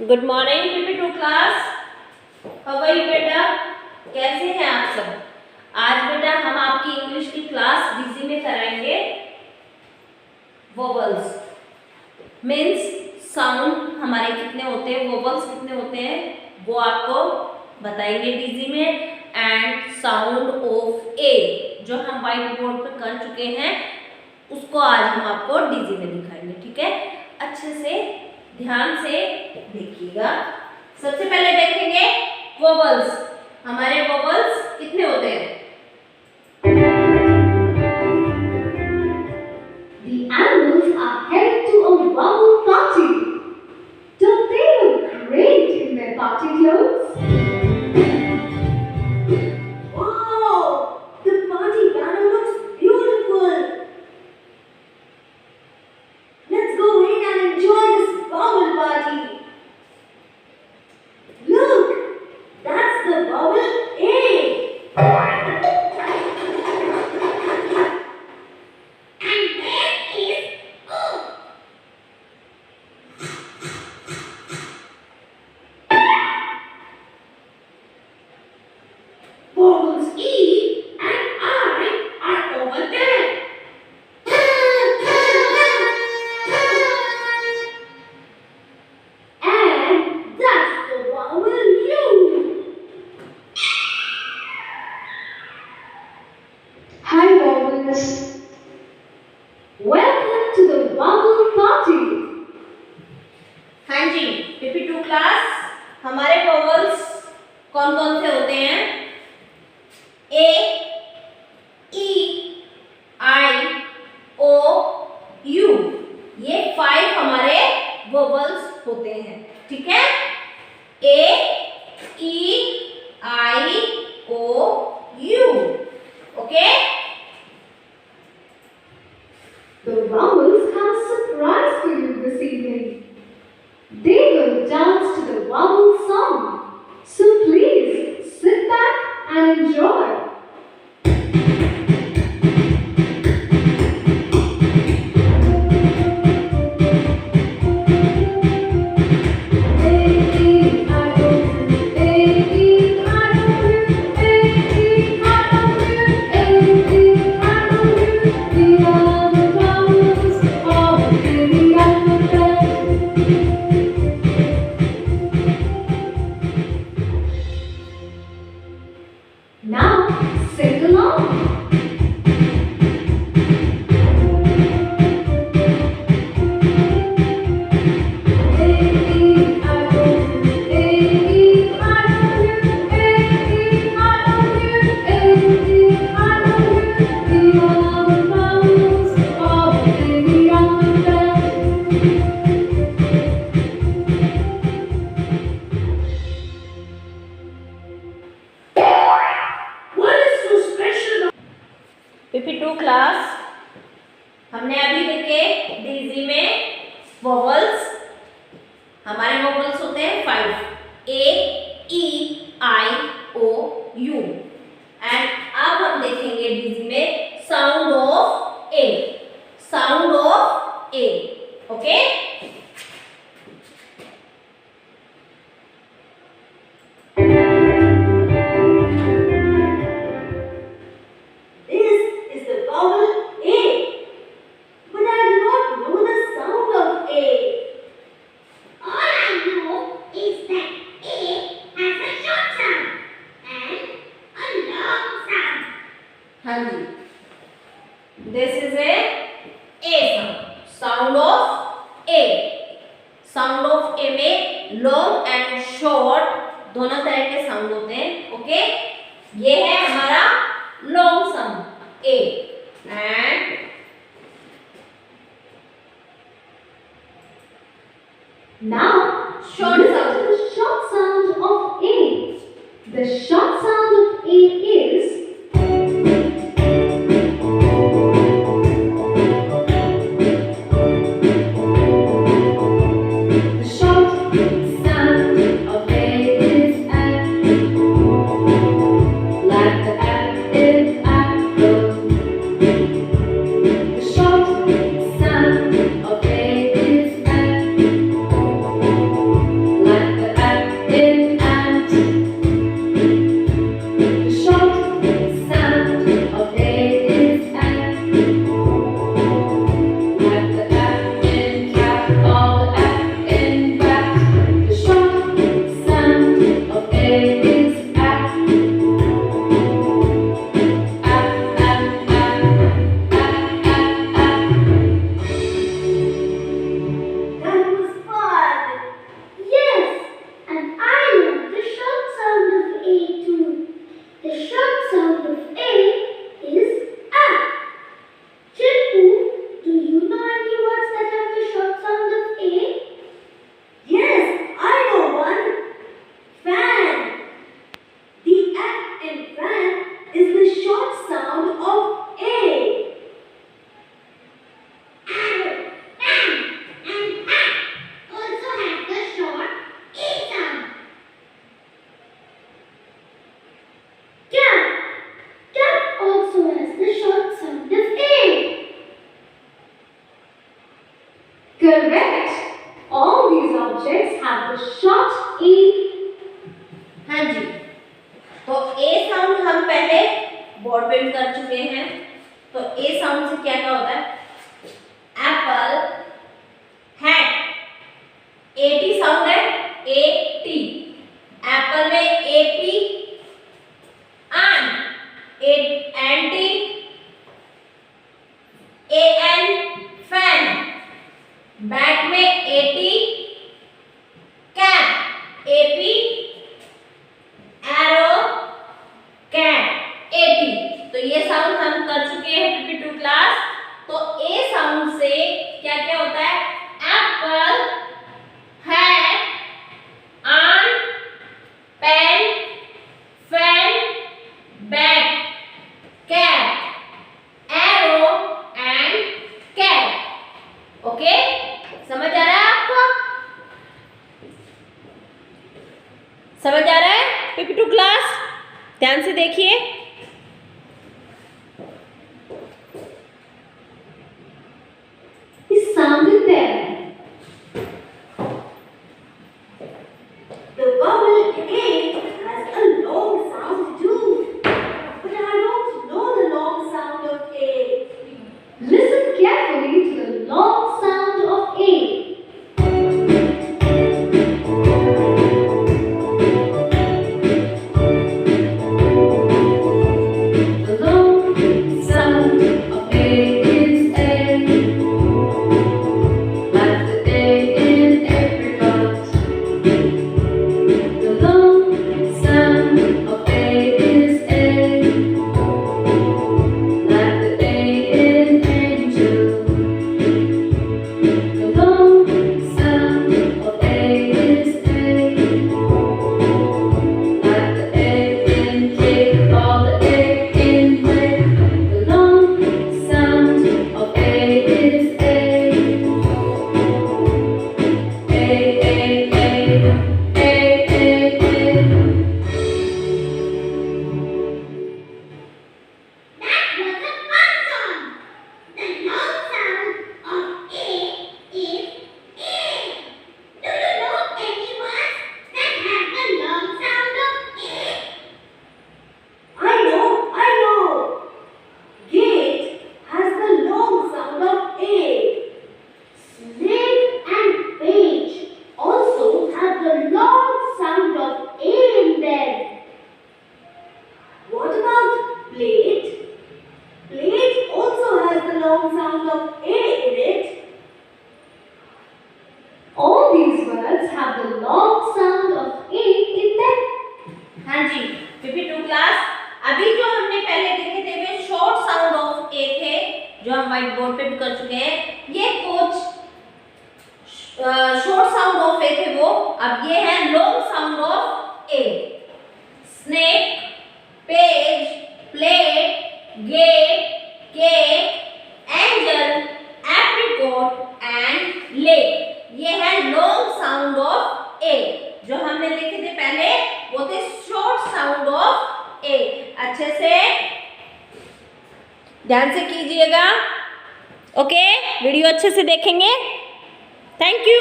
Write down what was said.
Good morning PP two class. How are you बेटा? कैसे हैं आप सब? आज बेटा हम आपकी इंग्लिश की क्लास डीजी में कराएंगे वोवल्स मीन्स साउंड हमारे कितने होते हैं, वोवल्स कितने होते हैं वो आपको बताएंगे डीजी में। एंड साउंड ऑफ ए जो हम व्हाइट बोर्ड पर कर चुके हैं उसको आज हम आपको डीजी में दिखाएंगे। ठीक है, अच्छे से ध्यान से देखिएगा। सबसे पहले देखेंगे वोवल्स। हमारे वोवल्स कितने होते हैं? The animals are headed to a vowel party. Don't they look great in their party clothes? Wow, the party banner looks beautiful. Let's go in and enjoy this vowel party. Look, that's the vowel A. Vowels E and I are over there. And that's the vowel U. Hi vowels. Welcome to the vowel party. हाँ जी PP two class, हमारे vowels कौन कौन से होते हैं? ए, E, I, O, you, ये 5 हमारे vowels होते हैं। ठीक है, A, E, I, O, U. Okay, The vowels have a surprise for you this evening. They will dance to the vowel song. So please sit back and enjoy. Now sing along. what is so special? PP two class, हमने अभी देखे DG में vowels. हमारे vowels होते हैं 5, ए, E, I, O, you. And अब हम देखेंगे डीजी में sound of A. Sound of A, okay. This is the vowel A, but I do not know the sound of A. All I know is that A has a short sound and a long sound. हाँ जी, this is a sound. Sound of A. Sound of A में long and short दोनों तरह के sound होते हैं। Okay, ये है हमारा long sound A and Now short listen sound. to the short sound of A. The short sound of A is the short sound of A is like the in apple. The short sound of A is objects have the short A? हाँ जी, तो ए sound हम पहले board पे भी कर चुके हैं। तो ए साउंड से क्या क्या होता है? एप्पल, हैट, एटी साउंड है, ए टी। एप्पल में A P, N, anti, A N, fan. Bat में A T, cat, A P, arrow, cat, at. तो ये साउंड हम कर चुके हैं PP2 क्लास। तो ए साउंड से क्या क्या होता है? Apple, hat, on, pen, fan, bat, cat, arrow and cat. Okay, समझ आ रहा है आपको? समझ आ रहा है PP2 क्लास? ध्यान से देखिए। It sounded there. The vowel A has a long sound too. But I don't know the long sound of A. Listen carefully to the long sound of A. The long sound of A is A, like the A in apricot. The long sound of A is A, like the A in angel. The long sound of A is A, like the A in cake or the A in play. The long sound of A is A. A, A, A, A, A, A. That was a fun song. The long sound of A is A. Do you know any words that have the long sound of A? I know. Gate has the long sound of A. Slave and page also have the long sound of A in them. What about plate? Plate also has the long sound of A in it. All these words have the long sound of A in them. हाँ जी, PP2 class. अभी जो हमने पहले देखे थे वे short sound of ए थे, जो हम व्हाइट बोर्ड पे भी कर चुके हैं। ये कुछ शॉर्ट साउंड ऑफ ए थे वो। अब ये है long sound of A. Snake, page, plate, gate, cake, angel, apricot and lake. ये है लॉन्ग साउंड ऑफ ए। जो हमने देखे थे पहले वो थे शॉर्ट साउंड ऑफ ए। अच्छे से ध्यान से कीजिएगा। ओके, वीडियो अच्छे से देखेंगे। Thank you.